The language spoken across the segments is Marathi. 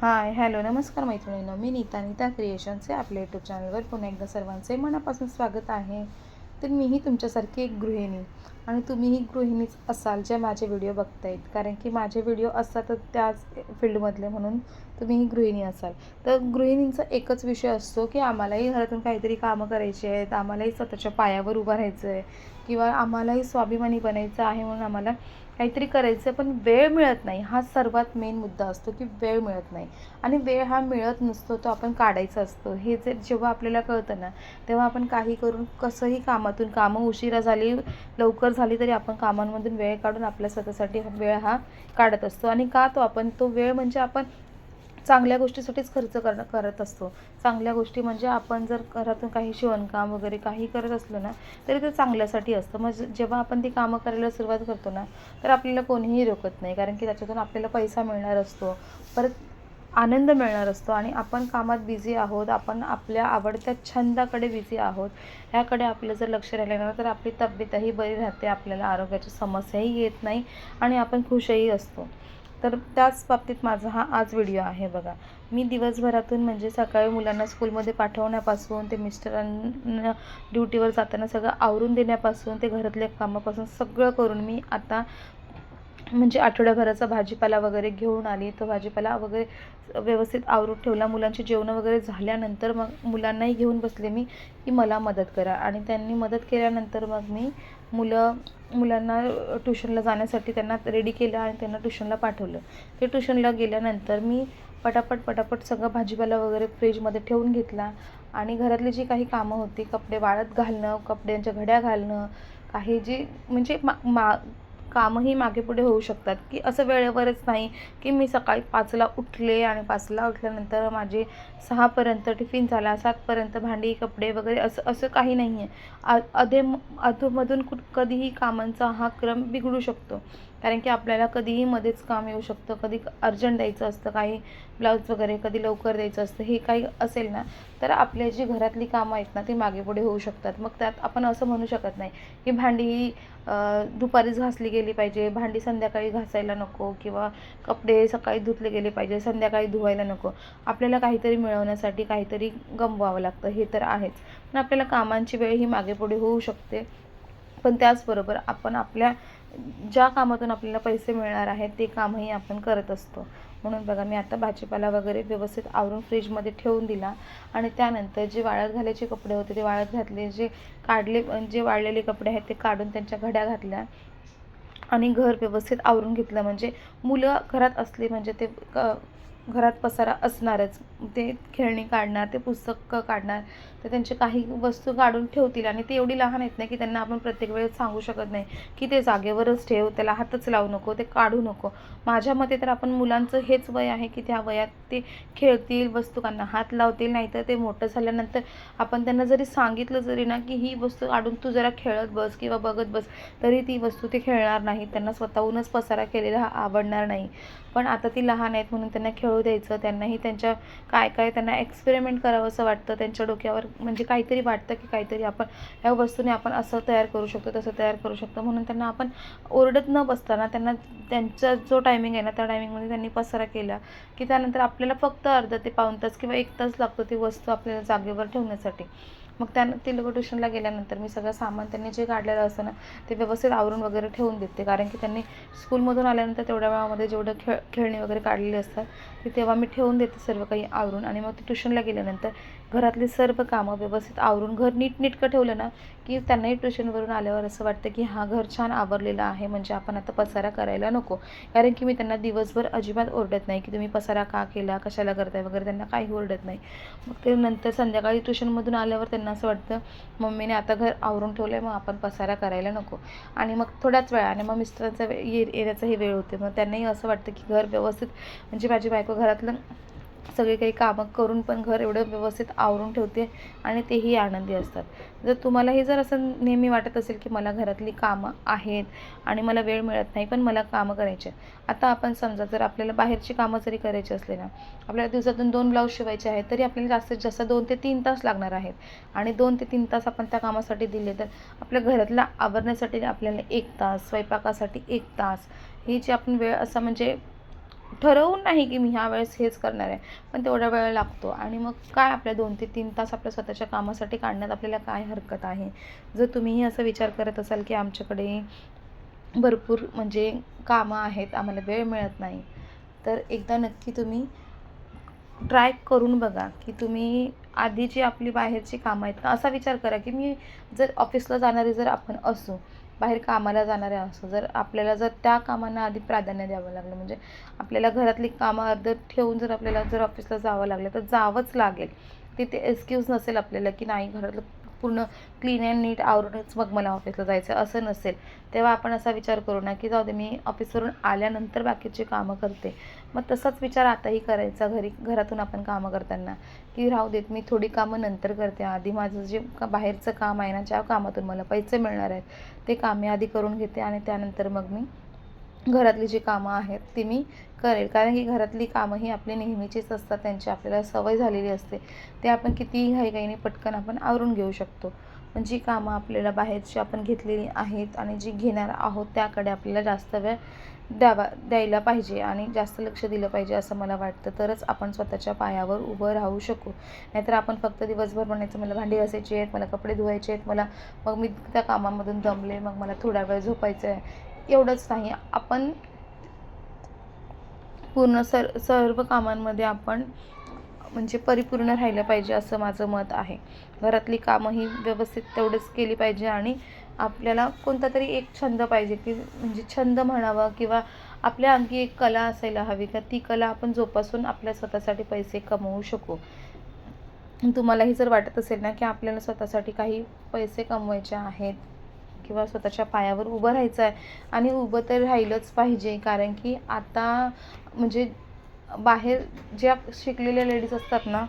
हाय हॅलो नमस्कार मैत्रिणींनो, मी नीता क्रिएशनचे आपल्या यूट्यूब चॅनलवर पुन्हा एकदा सर्वांचे मनापासून स्वागत आहे. तर मीही तुमच्यासारखी एक गृहिणी आणि तुम्हीही गृहिणीच असाल ज्या माझे व्हिडिओ बघतायत, कारण की माझे व्हिडिओ असतातच त्याच फील्डमधले, म्हणून तुम्हीही गृहिणी असाल. तर गृहिणींचा एकच विषय असतो की आम्हालाही घरातून काहीतरी कामं करायची आहेत, आम्हालाही स्वतःच्या पायावर उभं राहायचं आहे किंवा आम्हालाही स्वाभिमानी बनायचं आहे, म्हणून आम्हाला काहीतरी करायचं, पण वेळ मिळत नाही. हा सर्वात मेन मुद्दा असतो की वेळ मिळत नाही. आणि वेळ हा मिळत नसतो, तो आपण काढायचा असतो. हे जेव्हा आपल्याला कळतं ना, तेव्हा आपण काही करून कसंही कामं उशिरा झाली लवकर झाली तरी आपण कामांमधून वेळ काढून आपल्या स्वतःसाठी वेळ हा काढत असतो. आणि का आपण तो वेळ म्हणजे आपण चांगल्या गोष्टीसाठीच खर्च करत असतो. चांगल्या गोष्टी म्हणजे आपण जर घरातून काही शिवणकाम वगैरे काही करत असलो ना, तरी ते चांगल्यासाठी असतं. मग जेव्हा आपण ती कामं करायला सुरुवात करतो ना, तर आपल्याला कोणीही रोकत नाही, कारण की त्याच्यातून आपल्याला पैसा मिळणार असतो, परत आनंद मिळणार असतो. आणि आपण कामात बिझी आहोत, आपण आपल्या आवडत्या छंदाकडे बिझी आहोत, ह्याकडे आपलं जर लक्ष राहिलं ना, तर आपली तब्येतही बरी राहते, आपल्याला आरोग्याच्या समस्याही येत नाही आणि आपण खुशही असतो. तर त्याच बाबतीत माझा हा आज व्हिडिओ आहे बघा. मी दिवसभरातून म्हणजे सकाळी मुलांना स्कूलमध्ये पाठवण्यापासून ते मिस्टरांना ड्युटीवर जाताना सगळं आवरून देण्यापासून ते घरातल्या कामापासून सगळं करून मी आता म्हणजे आठवड्याभराचा भाजीपाला वगैरे घेऊन आली. तो भाजीपाला वगैरे व्यवस्थित आवरून ठेवला. मुलांची जेवणं वगैरे झाल्यानंतर मग मुलांनाही घेऊन बसले मी की मला मदत करा. आणि त्यांनी मदत केल्यानंतर मग मी मुलांना ट्युशनला जाण्यासाठी त्यांना रेडी केलं आणि त्यांना ट्युशनला पाठवलं. ते ट्युशनला गेल्यानंतर मी पटापट सगळं भाजीपाला वगैरे फ्रीजमध्ये ठेवून घेतला. आणि घरातली जी काही कामं होती, कपडे वाळत घालणं, कपड्यांच्या घड्या घालणं, काही जी म्हणजे कामंही मागे पुढे होऊ शकतात, की असं वेळेवरच नाही की मी सकाळी 5ला उठले आणि 5ला उठल्यानंतर माझे 6पर्यंत टिफिन झाला, 7पर्यंत भांडी कपडे वगैरे असं काही नाही आहे. अधूनमधून कधीही कामांचा हा क्रम बिघडू शकतो, कारण की आपल्याला कधीही मध्येच काम येऊ शकतं. कधी अर्जंट द्यायचं असतं, काही ब्लाऊज वगैरे कधी लवकर द्यायचं असतं, हे काही असेल ना, तर आपल्या जी घरातली कामं आहेत ना, ती मागे पुढे होऊ शकतात. मग त्यात आपण असं म्हणू शकत नाही की भांडी ही दुपारीच घासली गेली पाहिजे, भांडी संध्याकाळी घासायला नको, किंवा कपडे सकाळी धुतले गेले पाहिजे संध्याकाळी धुवायला नको. आपल्याला काहीतरी मिळवण्यासाठी काहीतरी गमवावं लागतं, हे तर आहेच. पण आपल्याला कामांची वेळ ही मागे पुढे होऊ शकते. पण त्याचबरोबर आपण आपल्या ज्या कामातून आपल्याला पैसे मिळणार आहेत ते कामही आपण करत असतो. म्हणून बघा, मी आता भाजीपाला वगैरे व्यवस्थित आवरून फ्रीजमध्ये ठेवून दिला. आणि त्यानंतर जे वाळत घालायचे कपडे होते ते वाळत घातले, जे वाळलेले कपडे आहेत ते काढून त्यांच्या घड्या घातल्या आणि घर व्यवस्थित आवरून घेतलं. म्हणजे मुलं घरात असली म्हणजे ते घरात पसारा असणारच. ते खेळणी काढणार, ते पुस्तकं काढणार, तर त्यांचे काही वस्तू काढून ठेवतील. आणि ते एवढी लहान आहेत ना की त्यांना आपण प्रत्येक वेळेस सांगू शकत नाही की ते जागेवरच ठेव, त्याला हातच लावू नको, ते काढू नको. माझ्या मते तर आपण मुलांचं हेच वय आहे की त्या वयात ते खेळतील, वस्तूकांना हात लावतील. नाहीतर ते मोठं झाल्यानंतर आपण त्यांना जरी सांगितलं जरी ना की ही वस्तू काढून तू जरा खेळत बस किंवा बघत बस, तरी ती वस्तू ते खेळणार नाही. त्यांना स्वतःहूनच पसारा केलेला हा आवडणार नाही. पण आता ती लहान आहेत म्हणून त्यांना खेळू द्यायचं. त्यांनाही त्यांच्या काय त्यांना एक्सपेरिमेंट करावं असं वाटतं. त्यांच्या डोक्यावर म्हणजे काहीतरी वाटतं की काहीतरी आपण ह्या वस्तूने आपण असं तयार करू शकतो, तसं तयार करू शकतो. म्हणून त्यांना आपण ओरडत न बसताना त्यांना त्यांचा जो टायमिंग आहे ना, त्या टायमिंगमध्ये त्यांनी पसारा केला की त्यानंतर आपल्याला फक्त अर्धा ते पाऊण तास किंवा 1 तास लागतो ती वस्तू आपल्याला जागेवर ठेवण्यासाठी. मग ते लोक ट्युशनला गेल्यानंतर मी सगळं सामान त्यांनी जे काढलेलं असतं ना, ते व्यवस्थित आवरून वगैरे ठेवून देते. कारण की त्यांनी स्कूलमधून आल्यानंतर तेवढ्या वेळामध्ये जेवढं खेळणी वगैरे काढलेली असतात ते तेव्हा मी ठेवून देते सर्व काही आवरून. आणि मग ते ट्युशनला गेल्यानंतर घरातली सर्व कामं व्यवस्थित आवरून घर नीटनेटकं ठेवलं ना की त्यांनाही ट्युशनवरून आल्यावर असं वाटतं की हा घर छान आवरलेलं आहे, म्हणजे आपण आता पसारा करायला नको. कारण की मी त्यांना दिवसभर अजिबात ओरडत नाही की तुम्ही पसारा का केला, कशाला करताय वगैरे, त्यांना काही ओरडत नाही. मग ते नंतर संध्याकाळी ट्युशनमधून आल्यावर त्यांना असं वाटतं मम्मीने आता घर आवरून ठेवलं आहे, मग आपण पसारा करायला नको. आणि मग थोड्याच वेळाने मग मिस्टरांचा येण्याचाही वेळ होते. मग त्यांनाही असं वाटतं की घर व्यवस्थित म्हणजे माझी बायको घरातलं सगळे काही कामं करून पण घर एवढं व्यवस्थित आवरून ठेवते आणि तेही आनंदी असतात. जर तुम्हालाही जर असं नेहमी वाटत असेल की मला घरातली कामं आहेत आणि मला वेळ मिळत नाही पण मला कामं करायचे आहेत. आता आपण समजा जर आपल्याला बाहेरची कामं जरी करायची असले ना, आपल्याला दिवसातून 2 ब्लाऊज शिवायचे आहेत, तरी आपल्याला जास्तीत जास्त 2 ते 3 तास लागणार आहेत. आणि 2 ते 3 तास आपण त्या कामासाठी दिले तर आपल्या घरातला आवरण्यासाठी आपल्याला 1 तास, स्वयंपाकासाठी 1 तास, ही जी आपण वेळ असा म्हणजे ठरवून नाही की मी ह्या वेळेस हेच करणार आहे, पण तेवढा वेळ लागतो. आणि मग काय आपल्या 2 ते 3 तास आपल्या स्वतःच्या कामासाठी काढण्यात आपल्याला काय हरकत आहे. जर तुम्हीही असा विचार करत असाल की आमच्याकडे भरपूर म्हणजे कामं आहेत, आम्हाला वेळ मिळत नाही, तर एकदा नक्की तुम्ही ट्राय करून बघा की तुम्ही आधी जी आपली बाहेरची कामं आहेत ना, असा विचार करा की मी जर ऑफिसला जाणारे जर आपण असू, बाहेर कामाला जाणारे असू, जर आपल्याला जर त्या कामांना आधी प्राधान्य द्यावं लागलं, म्हणजे आपल्याला घरातली कामं अर्ध ठेवून जर आपल्याला जर ऑफिसला जावं लागलं तर जावंच लागेल. तिथे एक्सक्यूज नसेल आपल्याला की नाही घरातलं पूर्ण क्लीन अँड नीट आवरूनच मग मला ऑफिसला जायचं असं नसेल. तेव्हा आपण असा विचार करू ना की जाऊ दे मी ऑफिसवरून आल्यानंतर बाकीची कामं करते. मग तसाच विचार आताही करायचा घरातून आपण कामं करताना की राहू देत मी थोडी कामं नंतर करते, आधी माझं जे बाहेरचं काम आहे ना, ज्या कामातून मला पैसे मिळणार आहेत ते काम मी आधी करून घेते आणि त्यानंतर मग मी घरातली जी कामं आहेत ती मी करेल. कारण की घरातली कामं ही आपली नेहमीचीच असतात, त्यांची आपल्याला सवय झालेली असते. ते आपण कितीही घाईघाईने पटकन आपण आवरून घेऊ शकतो. पण जी कामं आपल्याला बाहेरची आपण घेतलेली आहेत आणि जी घेणार आहोत त्याकडे आपल्याला जास्त वेळ द्यायला पाहिजे आणि जास्त लक्ष दिलं पाहिजे असं मला वाटतं. तरच आपण स्वतःच्या पायावर उभं राहू शकू. नाहीतर आपण फक्त दिवसभर म्हणायचं मला भांडी घासायची आहेत, मला कपडे धुवायचे आहेत, मग मी त्या कामामधून दमले, मग मला थोडा वेळ झोपायचं आहे. एवढंच नाही, आपण पूर्ण सर्व कामांमध्ये आपण म्हणजे परिपूर्ण राहिलं पाहिजे असं माझं मत आहे. घरातली कामं ही व्यवस्थित तेवढंच केली पाहिजे आणि आपल्याला कोणता तरी एक छंद पाहिजे की म्हणजे छंद म्हणावा किंवा आपल्या अंगी एक कला असायला हवी का ती कला आपण जोपासून आपल्या स्वतःसाठी पैसे कमवू शकू. तुम्हालाही जर वाटत असेल ना की आपल्याला स्वतःसाठी काही पैसे कमवायचे आहेत किंवा स्वतःच्या पायावर उभं राहायचं आहे आणि उभं तर राहिलंच पाहिजे, कारण की आता म्हणजे बाहेर ज्या शिकलेल्या लेडीज असतात ना,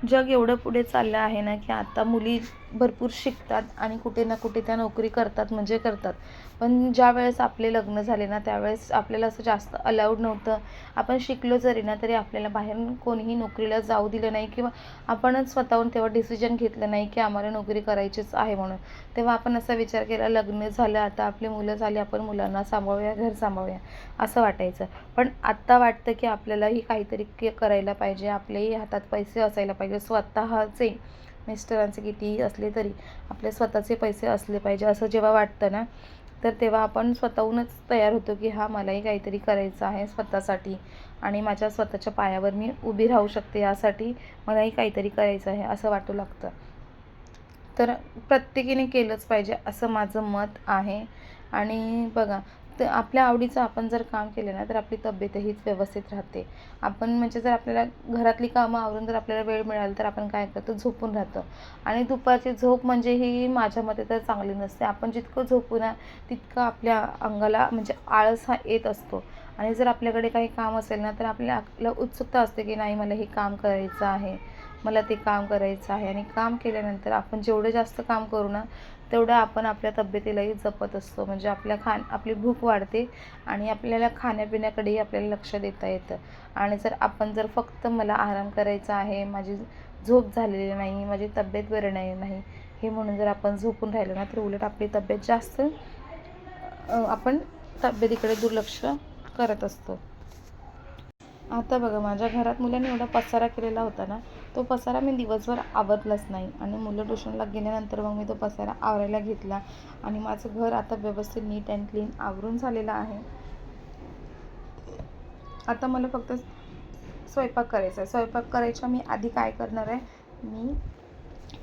जग एवढं पुढे चाललं आहे ना की आता मुली भरपूर शिकतात आणि कुठे ना कुठे त्या नोकरी करतात म्हणजे करतात. पण ज्या वेळेस आपले लग्न झाले ना त्यावेळेस आपल्याला असं जास्त अलाउड नव्हतं. आपण शिकलो जरी ना तरी आपल्याला बाहेर कोणीही नोकरीला जाऊ दिलं नाही किंवा आपणच स्वतःहून तेव्हा डिसिजन घेतलं नाही की आम्हाला नोकरी करायचीच आहे म्हणून. तेव्हा आपण असा विचार केला लग्न झालं आता आपली मुलं झाली, आपण मुलांना सांभाळूया, घर सांभाळूया असं वाटायचं. पण आत्ता वाटतं की आपल्यालाही काहीतरी करायला पाहिजे, आपल्याही हातात पैसे असायला पाहिजे, स्वतःचे मिस्टरांचे कितीही असले तरी आपले स्वतःचे पैसे असले पाहिजे असं जेव्हा वाटतं ना, तर तेव्हा आपण स्वतःहूनच तयार होतो की हां मलाही काहीतरी करायचं आहे स्वतःसाठी आणि माझ्या स्वतःच्या पायावर मी उभी राहू शकते, यासाठी मलाही काहीतरी करायचं आहे असं वाटू लागतं. तर प्रत्येकीने केलंच पाहिजे असं माझं मत आहे. आणि बघा तर आपल्या आवडीचं आपण जर काम केलं ना तर आपली तब्येतही व्यवस्थित राहते. आपण म्हणजे जर आपल्याला घरातली कामं आवरून जर आपल्याला वेळ मिळाला तर आपण काय करतो, झोपून राहतो. आणि दुपारची झोप म्हणजे ही माझ्या मते तर चांगली नसते. आपण जितकं झोपू ना तितकं आपल्या अंगाला म्हणजे आळस हा येत असतो. आणि जर आपल्याकडे काही काम असेल ना तर आपल्याला उत्सुकता असते की नाही मला हे काम करायचं आहे, मला ते काम करायचं आहे. आणि काम केल्यानंतर आपण जेवढं जास्त काम करू ना तेवढं आपण आपल्या तब्येतीलाही जपत असतो. म्हणजे आपली भूक वाढते आणि आपल्याला खाण्यापिण्याकडेही आपल्याला लक्ष देता येतं. आणि जर फक्त मला आराम करायचा आहे, माझी झोप झालेली नाही, माझी तब्येत बरी नाही हे म्हणून जर आपण झोपून राहिलो ना तर उलट आपली तब्येत जास्त आपण तब्येतीकडे दुर्लक्ष करत असतो. आता बघा माझ्या घरात मुलांनी एवढा पसारा केलेला होता ना, तो पसारा मी दिवसभर आवरलाच नाही आणि मुलं ट्युशनला गेल्यानंतर मग मी तो पसारा आवरायला घेतला आणि माझं घर आता व्यवस्थित नीट अँड क्लीन आवरून झालेलं आहे. आता मला फक्त स्वयंपाक करायचा आहे. स्वयंपाक करायच्या मी आधी काय करणार आहे, मी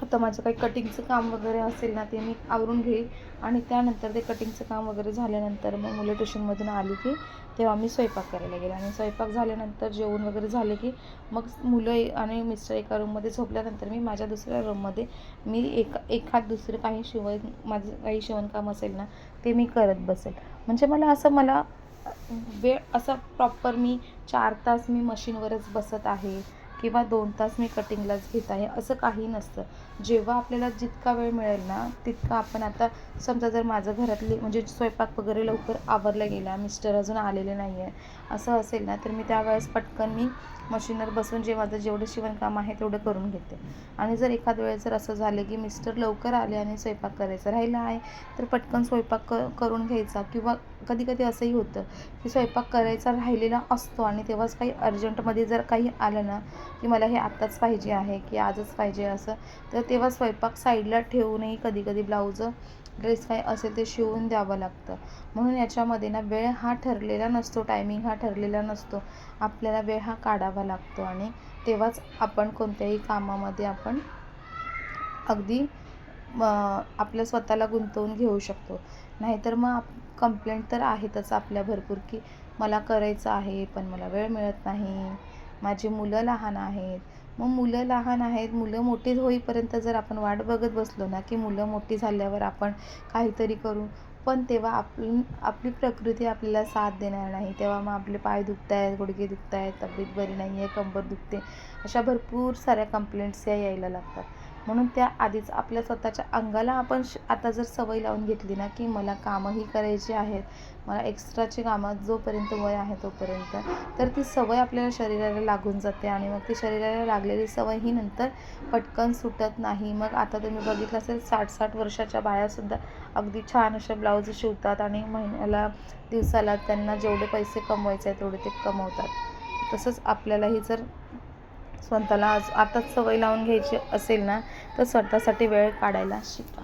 आता माझं काही कटिंगचं काम वगैरे असेल ना ते मी आवरून घेईल आणि त्यानंतर ते कटिंगचं काम वगैरे झाल्यानंतर मग मुलं ट्युशनमधून आली की तेव्हा मी स्वयंपाक करायला गेले आणि स्वयंपाक झाल्यानंतर जेवण वगैरे झाले की मग मुलं आणि मिस्टर एका रूममध्ये झोपल्यानंतर मी माझ्या दुसऱ्या रूममध्ये मी एखाद दुसरं माझं काही शिवणकाम असेल ना ते मी करत बसेल. म्हणजे मला वेळ असा प्रॉपर मी 4 तास मी मशीनवरच बसत आहे किंवा 2 तास मी कटिंगलाच घेत आहे असं काही नसतं. जेव्हा आपल्याला जितका वेळ मिळेल ना तितका आपण आता समजा जर माझं घरातली म्हणजे स्वयंपाक वगैरे लवकर आवरला गेला, मिस्टर अजून आलेले नाही आहे असं असेल ना, तर मी त्यावेळेस पटकन मी मशीनवर बसून माझं जेवढं शिवणकाम आहे तेवढं करून घेते. आणि जर एखाद वेळेस जर असं झालं की मिस्टर लवकर आले आणि स्वयंपाक करायचा राहिला आहे, तर पटकन स्वयंपाक करून घ्यायचा. किंवा कधी कधी असंही होतं की स्वयंपाक करायचा राहिलेला असतो आणि तेव्हाच काही अर्जंटमध्ये जर काही आलं ना, की मला हे आत्ताच पाहिजे आहे की आजच पाहिजे असं, तर तेव्हा स्वयंपाक साईडला ठेवूनही कधी कधी ब्लाऊज ड्रेस काय असेल ते शिवून द्यावं लागतं. म्हणून याच्यामध्ये ना वेळ हा ठरलेला नसतो, टायमिंग हा ठरलेला नसतो. आपल्याला वेळ हा काढावा लागतो आणि तेव्हाच आपण कोणत्याही कामामध्ये आपण अगदी आपल्या स्वतःला गुंतवून घेऊ शकतो. नाहीतर मग कंप्लेंट तर आहेतच आपल्या भरपूर की मला करायचं आहे पण मला वेळ मिळत नाही, माझी मुलं लहान आहेत. मग मुलं लहान आहेत, मुलं मोठी होईपर्यंत जर आपण वाट बघत बसलो ना, की मुलं मोठी झाल्यावर आपण काहीतरी करू, पण तेव्हा आपली प्रकृती आपल्याला साथ देणार नाही. तेव्हा मग आपले पाय दुखत आहेत, गुडघे दुखत आहेत, तब्येत बरी नाही आहे, कंबर दुखते, अशा भरपूर साऱ्या कंप्लेंट्स यायला लागतात. म्हणून त्या आधीच आपल्या स्वतःच्या अंगाला आपण आता जर सवय लावून घेतली ना, की मला कामंही करायची आहेत, मला एक्स्ट्राची कामं जोपर्यंत वय आहे तोपर्यंत, तर ती सवय आपल्याला शरीराला लागून जाते आणि मग ती शरीराला लागलेली सवय ही नंतर पटकन सुटत नाही. मग आता तुम्ही बघितलं असेल 60-60 वर्षाच्या बायासुद्धा अगदी छान असे ब्लाऊज शिवतात आणि महिन्याला, दिवसाला त्यांना जेवढे पैसे कमवायचे आहेत तेवढे ते कमवतात. तसंच आपल्यालाही जर स्वतःला आताच सवय लावून घ्यायची असेल ना, तर स्वतःसाठी वेळ काढायला शिका.